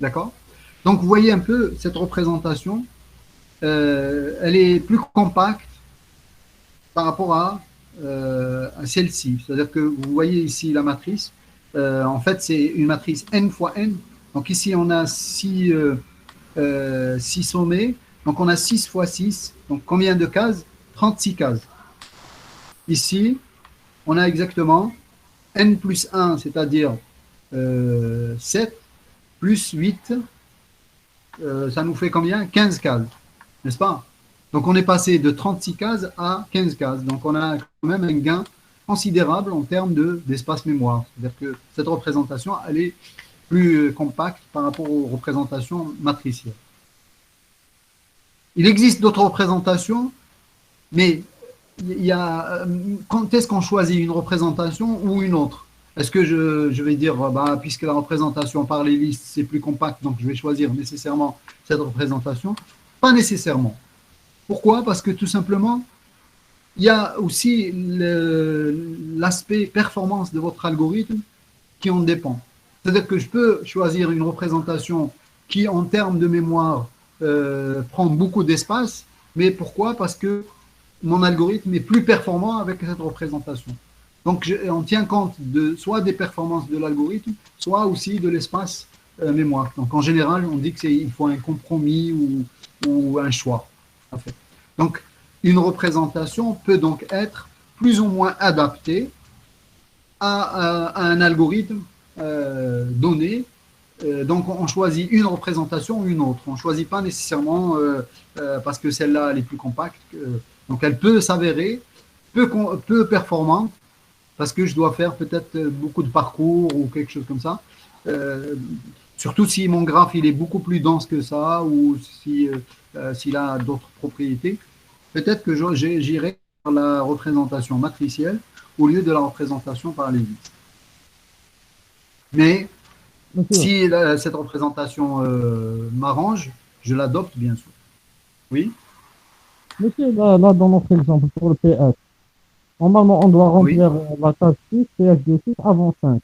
D'accord? Donc, vous voyez un peu cette représentation. Elle est plus compacte par rapport à celle-ci. C'est-à-dire que vous voyez ici la matrice. En fait, c'est une matrice n fois n. Donc ici, on a 6 sommets. Donc on a 6 fois 6. Donc combien de cases? 36 cases. Ici, on a exactement n plus 1, c'est-à-dire 7, plus 8. Ça nous fait combien? 15 cases. N'est-ce pas? Donc, on est passé de 36 cases à 15 cases. Donc, on a quand même un gain considérable en termes d'espace mémoire. C'est-à-dire que cette représentation, elle est plus compacte par rapport aux représentations matricielles. Il existe d'autres représentations, mais quand est-ce qu'on choisit une représentation ou une autre? Est-ce que je vais dire, puisque la représentation par les listes, c'est plus compact, donc je vais choisir nécessairement cette représentation? Pas nécessairement. Pourquoi? Parce que tout simplement, il y a aussi l'aspect performance de votre algorithme qui en dépend. C'est-à-dire que je peux choisir une représentation qui, en termes de mémoire, prend beaucoup d'espace, mais pourquoi? Parce que mon algorithme est plus performant avec cette représentation. Donc, on tient compte soit des performances de l'algorithme, soit aussi de l'espace mémoire. Donc, en général, on dit qu'il faut un compromis ou un choix. En fait. Donc, une représentation peut donc être plus ou moins adaptée à un algorithme donné. Donc, on choisit une représentation ou une autre. On ne choisit pas nécessairement parce que celle-là, elle est plus compacte. Donc, elle peut s'avérer peu performante parce que je dois faire peut-être beaucoup de parcours ou quelque chose comme ça. Surtout si mon graphe il est beaucoup plus dense que ça ou s'il a d'autres propriétés. Peut-être que j'irai par la représentation matricielle au lieu de la représentation par les listes. Mais si cette représentation m'arrange, je l'adopte bien sûr. Oui? Monsieur, là, dans notre exemple, pour le PS, normalement, on doit remplir la case 6, PS de 6 avant 5.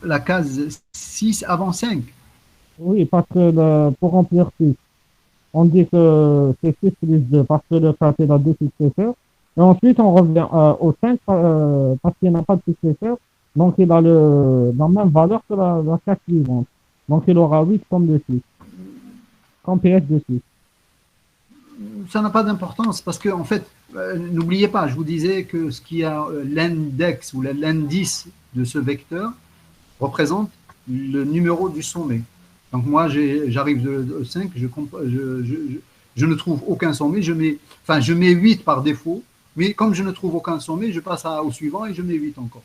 La case 6 avant 5? Oui, parce que pour remplir 6, on dit que c'est 6 plus 2 parce que le 4 il a 2 successeurs. Et ensuite, on revient au 5 parce qu'il n'a pas de successeur. Donc, il a la même valeur que la case suivante. Donc, il aura 8 comme de 6. Comme PS de 6. Ça n'a pas d'importance parce que, en fait, n'oubliez pas, je vous disais que ce qui a l'index ou l'indice de ce vecteur représente le numéro du sommet. Donc moi, j'arrive de 5, je ne trouve aucun sommet, je mets 8 par défaut, mais comme je ne trouve aucun sommet, je passe au suivant et je mets 8 encore.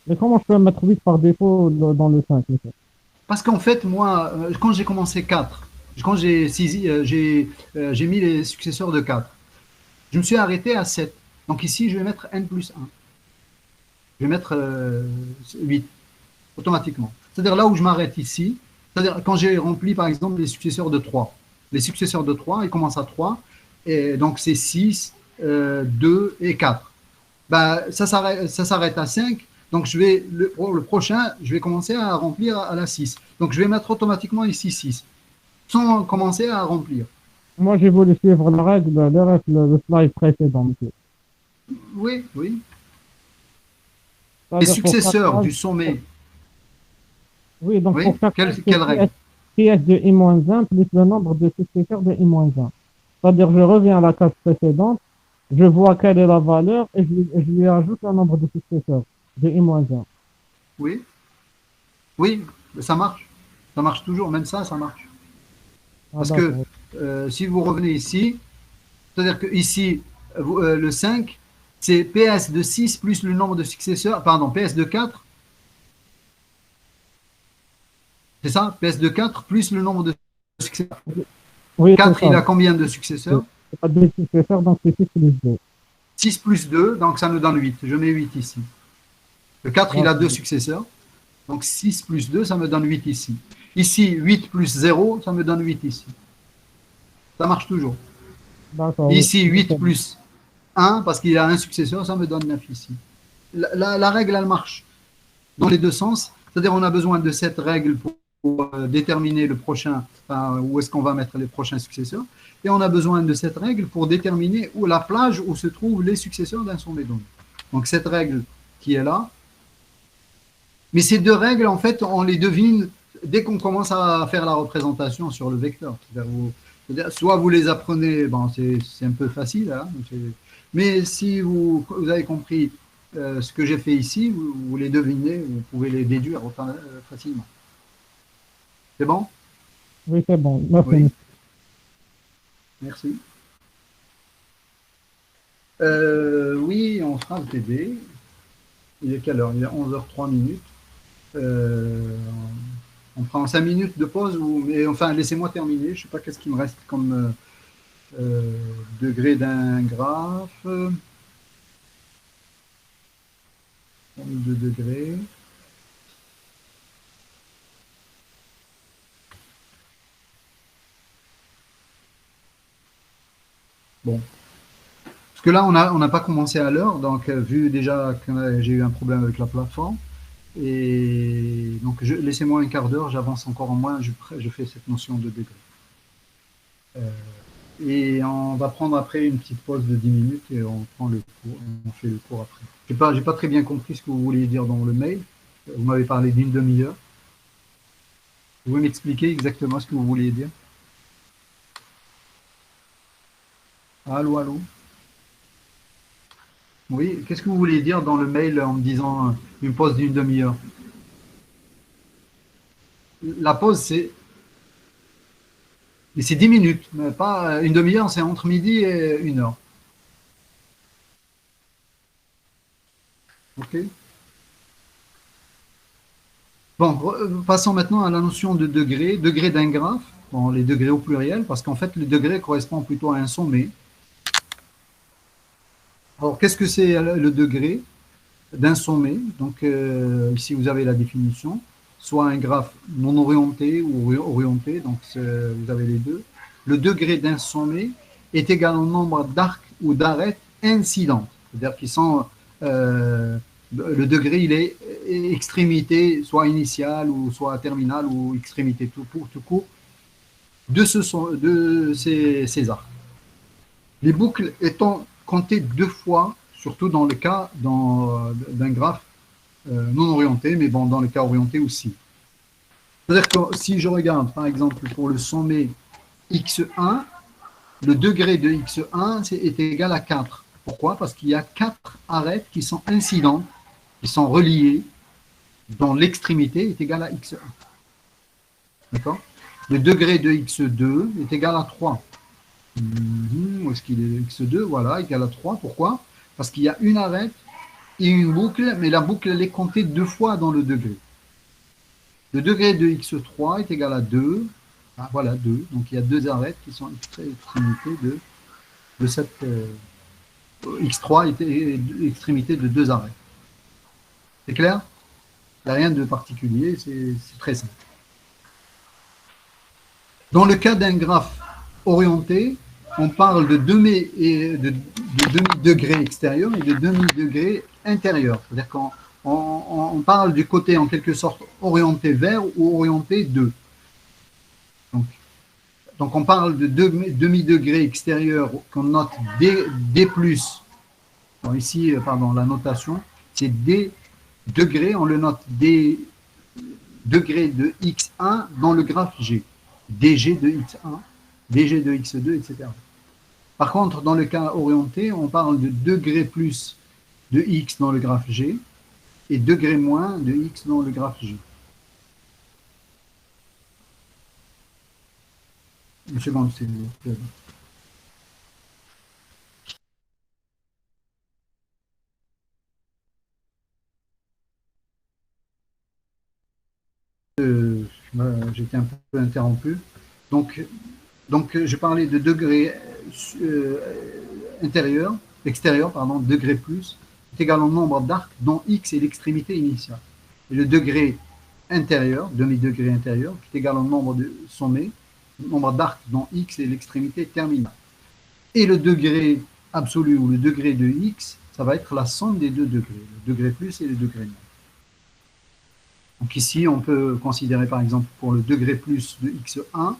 Mais comment je peux mettre 8 par défaut dans le 5? Parce qu'en fait, moi, quand j'ai commencé 4, quand j'ai mis les successeurs de 4, je me suis arrêté à 7. Donc ici, je vais mettre n plus 1. Je vais mettre 8 automatiquement. C'est-à-dire là où je m'arrête ici, c'est-à-dire quand j'ai rempli par exemple les successeurs de 3. Les successeurs de 3, ils commencent à 3, et donc c'est 6, 2 et 4. Bah, ça s'arrête à 5, donc le prochain, je vais commencer à remplir à la 6. Donc je vais mettre automatiquement ici 6, sans commencer à remplir. Moi, j'ai voulu suivre la règle, le slide précédent, monsieur. Oui, oui. Les C'est-à-dire pour chaque successeurs page- du sommet, Oui, donc oui, pour chaque quelle, page, quelle règle? c'est PS de I-1 plus le nombre de successeurs de I-1. C'est-à-dire, je reviens à la case précédente, je vois quelle est la valeur et je lui ajoute le nombre de successeurs de I-1. Oui, oui, ça marche. Ça marche toujours, même ça marche. Ah, Parce que d'accord. si vous revenez ici, c'est-à-dire que ici, le 5, c'est PS de 6 plus le nombre de successeurs, pardon, PS de 4, c'est ça? PS de 4 plus le nombre de successeurs. Oui, c'est 4, ça. il a combien de successeurs? C'est pas deux successeurs, donc c'est 6 plus 2. 6 plus 2, donc ça nous donne 8. Je mets 8 ici. Le 4, il a deux successeurs. Donc 6 plus 2, ça me donne 8 ici. Ici, 8 plus 0, ça me donne 8 ici. Ça marche toujours. D'accord. Oui. Ici, 8 plus 1, parce qu'il a un successeur, ça me donne 9 ici. La règle, elle marche dans les deux sens. C'est-à-dire on a besoin de cette règle pour déterminer le prochain, enfin, où est-ce qu'on va mettre les prochains successeurs. Et on a besoin de cette règle pour déterminer où la plage où se trouvent les successeurs d'un sommet donné. Donc cette règle qui est là. Mais ces deux règles, en fait, on les devine dès qu'on commence à faire la représentation sur le vecteur. Soit vous les apprenez, bon, c'est un peu facile, hein, mais si vous avez compris ce que j'ai fait ici, vous les devinez, vous pouvez les déduire facilement. C'est bon? Oui, c'est bon. Merci. Oui. Merci. Oui, on fera le TD. Il est quelle heure? Il est 11h03 minutes. On prend 5 minutes de pause, mais enfin, laissez-moi terminer. Je ne sais pas qu'est-ce qui me reste comme degré d'un graphe. 32 degrés. Bon. Parce que là, on n'a pas commencé à l'heure, donc vu déjà que j'ai eu un problème avec la plateforme, et donc laissez-moi un quart d'heure, j'avance encore en moins, je fais cette notion de degré. Et on va prendre après une petite pause de 10 minutes et on prend le cours, on fait le cours après. J'ai pas très bien compris ce que vous vouliez dire dans le mail. Vous m'avez parlé d'une demi-heure. Vous pouvez m'expliquer exactement ce que vous vouliez dire? Allô, allô? Oui, qu'est-ce que vous voulez dire dans le mail en me disant une pause d'une demi-heure? La pause, c'est 10 minutes, mais pas une demi-heure, c'est entre midi et 1 heure. Ok. Bon, passons maintenant à la notion de degré, degré d'un graphe, bon, les degrés au pluriel, parce qu'en fait, le degré correspond plutôt à un sommet. Alors, qu'est-ce que c'est le degré d'un sommet? Donc, ici, vous avez la définition, soit un graphe non orienté ou orienté, donc vous avez les deux. Le degré d'un sommet est égal au nombre d'arcs ou d'arêtes incidentes, c'est-à-dire qu'ils sont, le degré, il est extrémité, soit initiale ou soit terminale ou extrémité tout court, de ces arcs. Les boucles étant comptées 2 fois, surtout dans le cas d'un graphe non orienté, mais bon, dans le cas orienté aussi. C'est-à-dire que si je regarde, par exemple, pour le sommet x1, le degré de x1 est égal à 4. Pourquoi? Parce qu'il y a 4 arêtes qui sont incidentes, qui sont reliées, dont l'extrémité est égale à x1. D'accord? Le degré de x2 est égal à 3. Où est-ce qu'il est? X2, voilà, égal à 3. Pourquoi? Parce qu'il y a une arête et une boucle, mais la boucle, elle est comptée 2 fois dans le degré. Le degré de x3 est égal à 2. Ah, voilà, 2. Donc il y a deux arêtes qui sont extrémités de cette. X3 est extrémité de deux arêtes. C'est clair? Il n'y a rien de particulier, c'est très simple. Dans le cas d'un graphe orienté, on parle de demi-degré extérieur et de demi-degré intérieur. C'est-à-dire qu'on parle du côté en quelque sorte orienté vers ou orienté de. Donc on parle de demi-degré extérieur qu'on note D+. Bon, ici, pardon, la notation, c'est D degrés, on le note D degrés de x1 dans le graphe G. dg de x1, dg de x2, etc. Par contre, dans le cas orienté, on parle de degré plus de x dans le graphe G et degré moins de x dans le graphe G. Une seconde, s'il vous plaît. J'étais un peu interrompu. Donc, je parlais de degré extérieur, pardon, degré plus, est égal au nombre d'arcs dont x est l'extrémité initiale. Et le degré intérieur, demi-degré intérieur, qui est égal au nombre de sommets, nombre d'arcs dont x est l'extrémité terminale. Et le degré absolu ou le degré de x, ça va être la somme des deux degrés, le degré plus et le degré moins. Donc ici, on peut considérer par exemple pour le degré plus de x1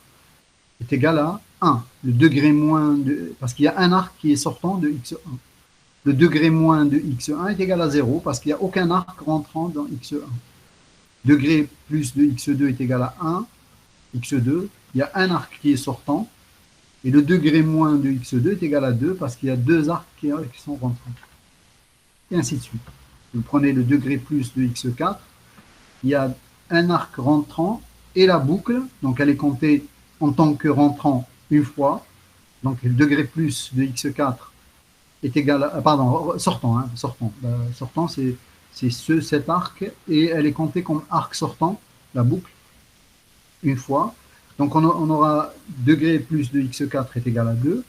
est égal à 1. Le degré moins, parce qu'il y a un arc qui est sortant de x1. Le degré moins de x1 est égal à 0 parce qu'il n'y a aucun arc rentrant dans x1. Degré plus de x2 est égal à 1. x2, il y a un arc qui est sortant. Et le degré moins de x2 est égal à 2 parce qu'il y a deux arcs qui sont rentrants. Et ainsi de suite. Vous prenez le degré plus de x4. Il y a un arc rentrant et la boucle, donc elle est comptée en tant que rentrant une fois. Donc le degré plus de x4 est égal à, pardon, sortant, hein, sortant. Sortant, c'est cet arc et elle est comptée comme arc sortant, la boucle, une fois. Donc on aura degré plus de x4 est égal à 2.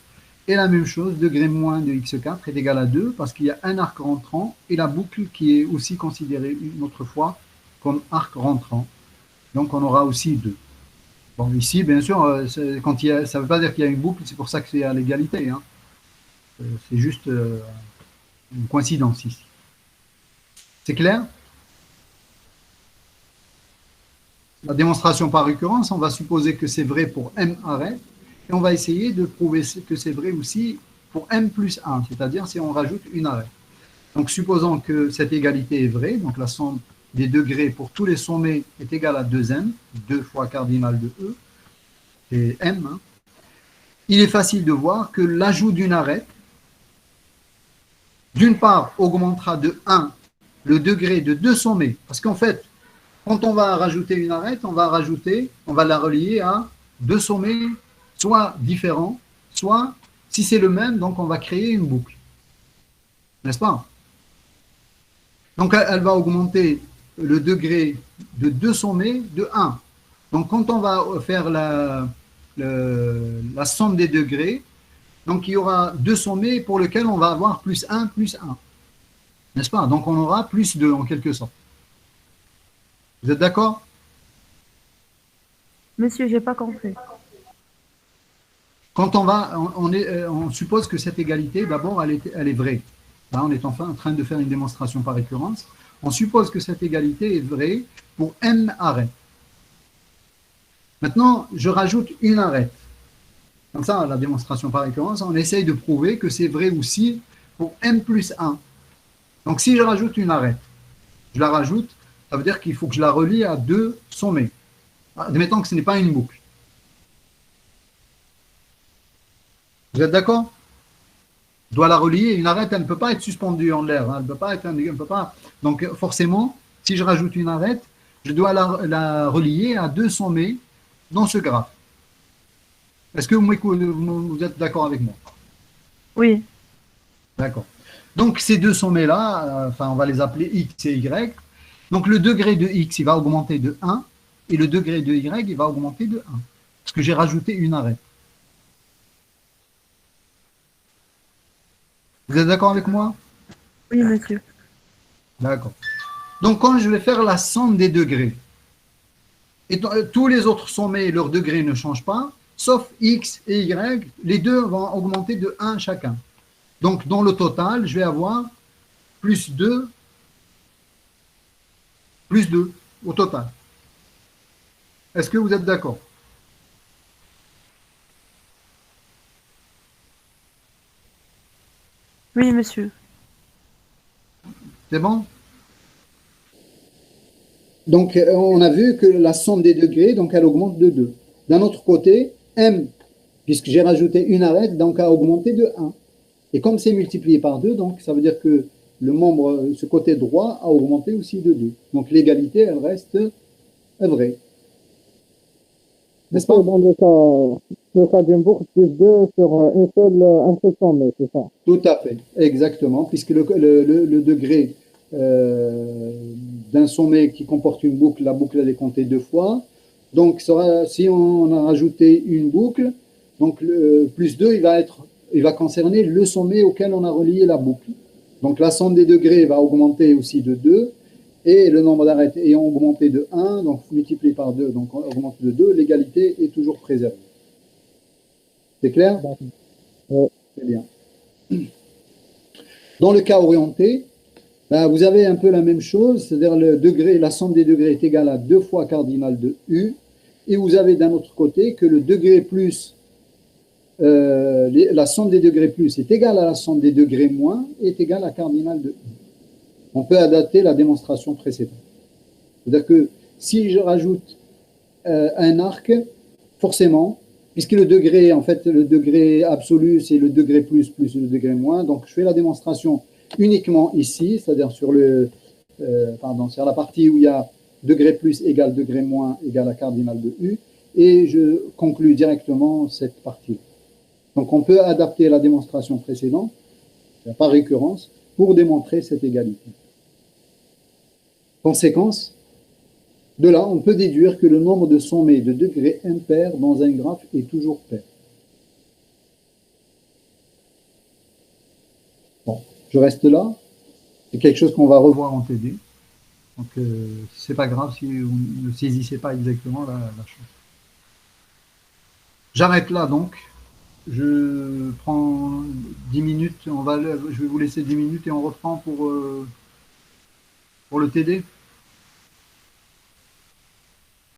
Et la même chose, degré moins de x4 est égal à 2 parce qu'il y a un arc rentrant et la boucle qui est aussi considérée une autre fois comme arc rentrant. Donc on aura aussi 2. Bon, ici, bien sûr, quand ça ne veut pas dire qu'il y a une boucle, c'est pour ça que c'est à l'égalité. Hein. C'est juste une coïncidence ici. C'est clair? La démonstration par récurrence, on va supposer que c'est vrai pour m arrêt, et on va essayer de prouver que c'est vrai aussi pour m plus 1, c'est-à-dire si on rajoute une arrêt. Donc supposons que cette égalité est vraie, donc la somme des degrés pour tous les sommets est égale à 2m, 2 fois cardinal de E, et m. Hein. Il est facile de voir que l'ajout d'une arête, d'une part, augmentera de 1 le degré de deux sommets, parce qu'en fait, quand on va rajouter une arête, on va la relier à deux sommets, soit différents, soit, si c'est le même, donc on va créer une boucle. N'est-ce pas? Donc elle va augmenter le degré de deux sommets de 1. Donc quand on va faire la somme des degrés, donc il y aura deux sommets pour lesquels on va avoir plus 1, plus 1. N'est-ce pas? Donc on aura plus 2 en quelque sorte. Vous êtes d'accord? Monsieur, j'ai pas compris. Quand on suppose que cette égalité, d'abord, elle est vraie. Là, on est enfin en train de faire une démonstration par récurrence. On suppose que cette égalité est vraie pour m arrêts. Maintenant, je rajoute une arête. Comme ça, la démonstration par récurrence, on essaye de prouver que c'est vrai aussi pour m plus 1. Donc, si je rajoute une arête, je la rajoute, ça veut dire qu'il faut que je la relie à deux sommets. Admettons que ce n'est pas une boucle. Vous êtes d'accord? Je dois la relier. Une arête, elle ne peut pas être suspendue en l'air. Hein. Elle ne peut pas. Donc, forcément, si je rajoute une arête, je dois la relier à deux sommets dans ce graphe. Est-ce que vous êtes d'accord avec moi? Oui. D'accord. Donc, ces deux sommets-là, on va les appeler x et y. Donc, le degré de x, il va augmenter de 1 et le degré de y, il va augmenter de 1. Parce que j'ai rajouté une arête. Vous êtes d'accord avec moi? Oui, monsieur. D'accord. Donc, quand je vais faire la somme des degrés, et tous les autres sommets, leurs degrés ne changent pas, sauf x et y, les deux vont augmenter de 1 chacun. Donc, dans le total, je vais avoir plus 2 au total. Est-ce que vous êtes d'accord? Oui, monsieur. C'est bon? Donc, on a vu que la somme des degrés, donc elle augmente de 2. D'un autre côté, m, puisque j'ai rajouté une arête, donc a augmenté de 1. Et comme c'est multiplié par 2, donc ça veut dire que le membre, ce côté droit, a augmenté aussi de 2. Donc l'égalité, elle reste vraie. N'est-ce pas? Dans le cas d'une boucle, plus 2 sur un seul sommet, c'est ça? Tout à fait, exactement, puisque le degré d'un sommet qui comporte une boucle, la boucle elle est comptée 2 fois. Donc si on a rajouté une boucle, donc le plus 2, il va concerner le sommet auquel on a relié la boucle. Donc la somme des degrés va augmenter aussi de 2, et le nombre d'arêtes ayant augmenté de 1, donc multiplié par 2, donc on augmente de 2, l'égalité est toujours préservée. C'est clair? C'est bien. Dans le cas orienté, ben, vous avez un peu la même chose, c'est-à-dire la somme des degrés est égale à 2 fois cardinal de U, et vous avez d'un autre côté que le degré plus, la somme des degrés plus est égale à la somme des degrés moins, est égale à cardinal de U. On peut adapter la démonstration précédente. C'est-à-dire que si je rajoute un arc, forcément, puisque le degré, en fait, le degré absolu, c'est le degré plus plus le degré moins, donc je fais la démonstration uniquement ici, c'est-à-dire sur sur la partie où il y a degré plus égale degré moins égale à cardinal de U, et je conclus directement cette partie. Donc on peut adapter la démonstration précédente, par récurrence, pour démontrer cette égalité. Conséquence, de là, on peut déduire que le nombre de sommets de degrés impairs dans un graphe est toujours pair. Bon, je reste là. C'est quelque chose qu'on va revoir en TD. Donc, c'est pas grave si vous ne saisissez pas exactement la chose. J'arrête là, donc. Je prends 10 minutes. Je vais vous laisser 10 minutes et on reprend pour le TD.